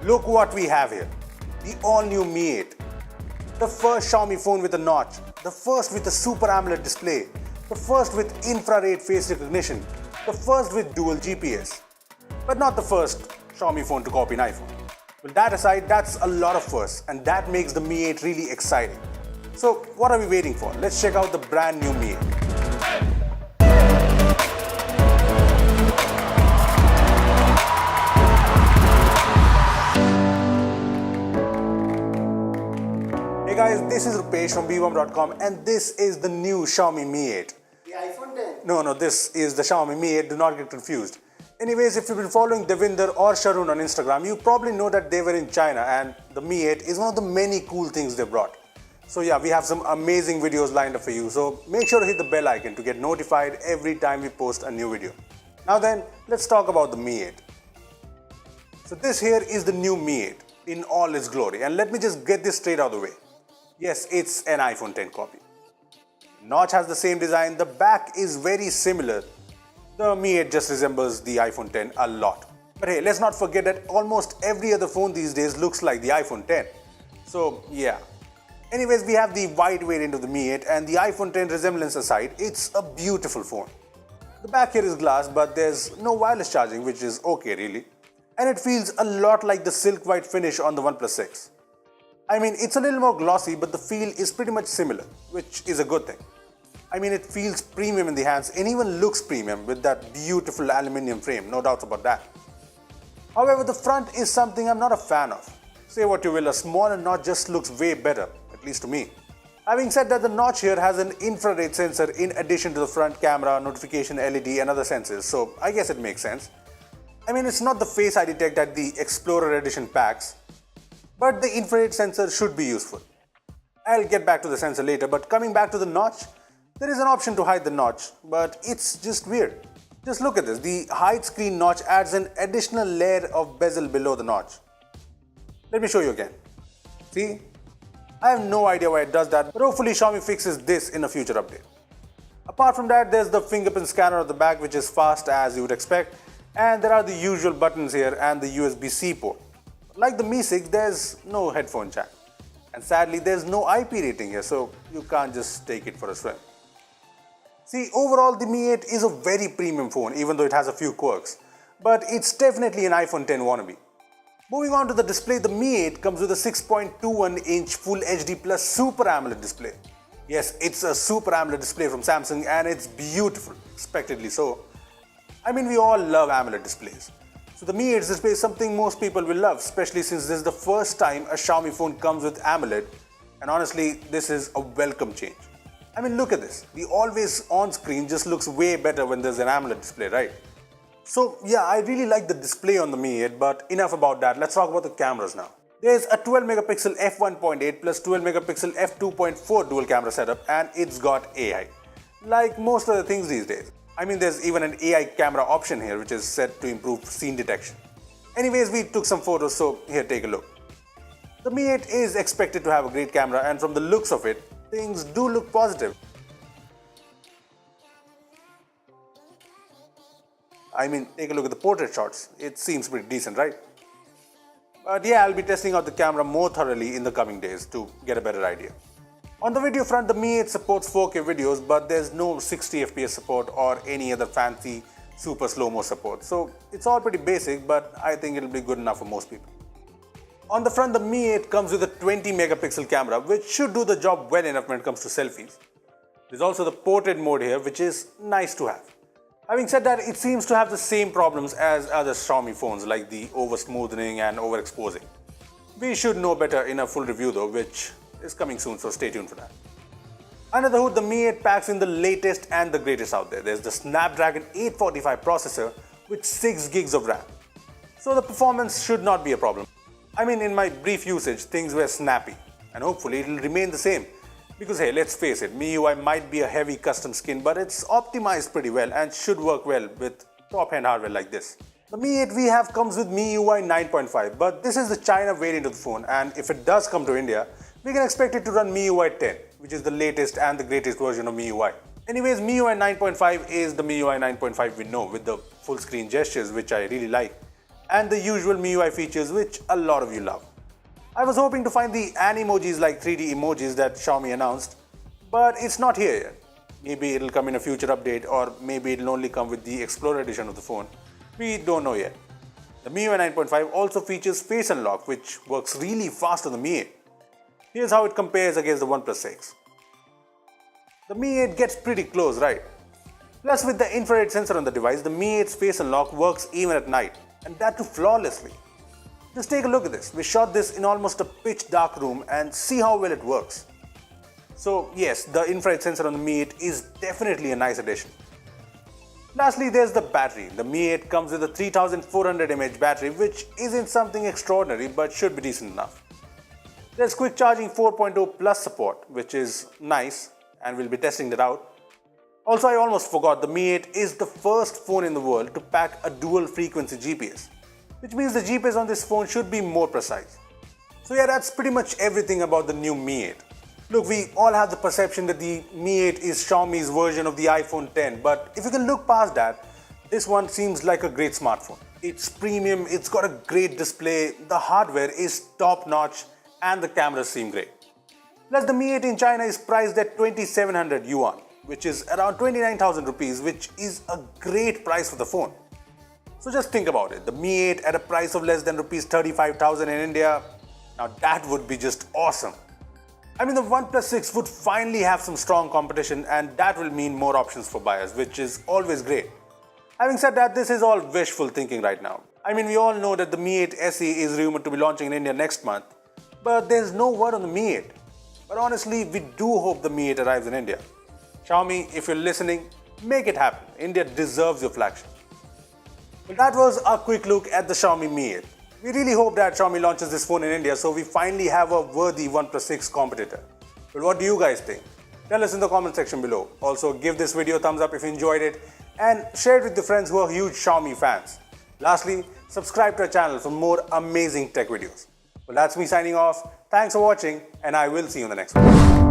Look what we have here. The all-new Mi 8. The first Xiaomi phone with a notch. The first with a Super AMOLED display. The first with infrared face recognition. The first with dual GPS. But not the first Xiaomi phone to copy an iPhone. But that aside, that's a lot of firsts, and that makes the Mi 8 really exciting. So what are we waiting for? Let's check out the brand new Mi 8. Hey guys, this is Rupesh from bwam.com and this is the new Xiaomi Mi 8. The iPhone 10? No, this is the Xiaomi Mi 8, do not get confused. Anyways, if you've been following Devinder or Sharun on Instagram, you probably know that they were in China and the Mi 8 is one of the many cool things they brought. So yeah, we have some amazing videos lined up for you, so make sure to hit the bell icon to get notified every time we post a new video. Now then, let's talk about the Mi 8. So this here is the new Mi 8 in all its glory, and let me just get this straight out of the way. Yes, it's an iPhone 10 copy. Notch has the same design, the back is very similar. The Mi 8 just resembles the iPhone 10 a lot. But hey, let's not forget that almost every other phone these days looks like the iPhone 10. So yeah. Anyways, we have the white variant of the Mi 8, and the iPhone 10 resemblance aside, it's a beautiful phone. The back here is glass, but there's no wireless charging, which is okay really. And it feels a lot like the silk white finish on the OnePlus 6. I mean, it's a little more glossy, but the feel is pretty much similar, which is a good thing. I mean, it feels premium in the hands and even looks premium with that beautiful aluminium frame, no doubts about that. However, the front is something I'm not a fan of. Say what you will, a smaller notch just looks way better, at least to me. Having said that, the notch here has an infrared sensor in addition to the front camera, notification LED and other sensors, so I guess it makes sense. I mean, it's not the Face ID tech that the Explorer Edition packs, but the infrared sensor should be useful. I'll get back to the sensor later, but coming back to the notch, there is an option to hide the notch, but it's just weird. Just look at this, the hide screen notch adds an additional layer of bezel below the notch. Let me show you again. See? I have no idea why it does that, but hopefully Xiaomi fixes this in a future update. Apart from that, there's the fingerprint scanner at the back, which is fast as you would expect, and there are the usual buttons here and the USB-C port. Like the Mi 6, there's no headphone jack. And sadly, there's no IP rating here, so you can't just take it for a swim. See, overall the Mi 8 is a very premium phone, even though it has a few quirks. But it's definitely an iPhone 10 wannabe. Moving on to the display, the Mi 8 comes with a 6.21-inch Full HD Plus Super AMOLED display. Yes, it's a Super AMOLED display from Samsung and it's beautiful, expectedly so. I mean, we all love AMOLED displays. So the Mi 8's display is something most people will love, especially since this is the first time a Xiaomi phone comes with AMOLED. And honestly, this is a welcome change. I mean, look at this. The always on screen just looks way better when there's an AMOLED display, right? So yeah, I really like the display on the Mi 8, but enough about that. Let's talk about the cameras now. There's a 12 megapixel f1.8 plus 12 megapixel f2.4 dual camera setup, and it's got AI. Like most of the things these days. I mean, there's even an AI camera option here, which is set to improve scene detection. Anyways, we took some photos, so here, take a look. The Mi 8 is expected to have a great camera, and from the looks of it, things do look positive. I mean, take a look at the portrait shots. It seems pretty decent, right? But yeah, I'll be testing out the camera more thoroughly in the coming days to get a better idea. On the video front, the Mi 8 supports 4K videos, but there's no 60 FPS support or any other fancy super slow-mo support. So it's all pretty basic, but I think it'll be good enough for most people. On the front, the Mi 8 comes with a 20 megapixel camera, which should do the job well enough when it comes to selfies. There's also the portrait mode here, which is nice to have. Having said that, it seems to have the same problems as other Xiaomi phones, like the over-smoothing and overexposing. We should know better in a full review though, which is coming soon, so stay tuned for that. Under the hood, the Mi 8 packs in the latest and the greatest out there. There's the Snapdragon 845 processor with 6 gigs of RAM. So the performance should not be a problem. I mean, in my brief usage, things were snappy, and hopefully it'll remain the same. Because hey, let's face it, MIUI might be a heavy custom skin, but it's optimized pretty well and should work well with top-end hardware like this. The Mi 8 we have comes with MIUI 9.5, but this is the China variant of the phone, and if it does come to India, we can expect it to run MIUI 10, which is the latest and the greatest version of MIUI. Anyways, MIUI 9.5 is the MIUI 9.5 we know, with the full screen gestures, which I really like. and the usual MIUI features which a lot of you love. I was hoping to find the animojis like 3D emojis that Xiaomi announced, but it's not here yet. Maybe it'll come in a future update, or maybe it'll only come with the Explorer edition of the phone. We don't know yet. The MIUI 9.5 also features face unlock, which works really fast on the Mi 8. Here's how it compares against the OnePlus 6. The Mi 8 gets pretty close, right? Plus, with the infrared sensor on the device, the Mi 8's face unlock works even at night, and that too flawlessly. Just take a look at this. We shot this in almost a pitch dark room and see how well it works. So yes, the infrared sensor on the Mi 8 is definitely a nice addition. Lastly, there's the battery. The Mi 8 comes with a 3400 mAh battery, which isn't something extraordinary but should be decent enough. There's quick charging 4.0 plus support, which is nice, and we'll be testing that out. Also, I almost forgot, the Mi 8 is the first phone in the world to pack a dual frequency GPS, which means the GPS on this phone should be more precise. So yeah, that's pretty much everything about the new Mi 8. Look, we all have the perception that the Mi 8 is Xiaomi's version of the iPhone 10, but if you can look past that, this one seems like a great smartphone. It's premium, it's got a great display, the hardware is top-notch, and the cameras seem great. Plus, the Mi 8 in China is priced at 2700 Yuan, which is around 29,000 rupees, which is a great price for the phone. So just think about it, the Mi 8 at a price of less than rupees 35,000 in India, now that would be just awesome. I mean, the OnePlus 6 would finally have some strong competition, and that will mean more options for buyers, which is always great. Having said that, this is all wishful thinking right now. I mean, we all know that the Mi 8 SE is rumored to be launching in India next month, but there's no word on the Mi 8. But honestly, we do hope the Mi 8 arrives in India. Xiaomi, if you're listening, make it happen. India deserves your flagship. Well, that was a quick look at the Xiaomi Mi 8. We really hope that Xiaomi launches this phone in India so we finally have a worthy OnePlus 6 competitor. But what do you guys think? Tell us in the comment section below. Also, give this video a thumbs up if you enjoyed it and share it with your friends who are huge Xiaomi fans. Lastly, subscribe to our channel for more amazing tech videos. Well, that's me signing off. Thanks for watching, and I will see you in the next one.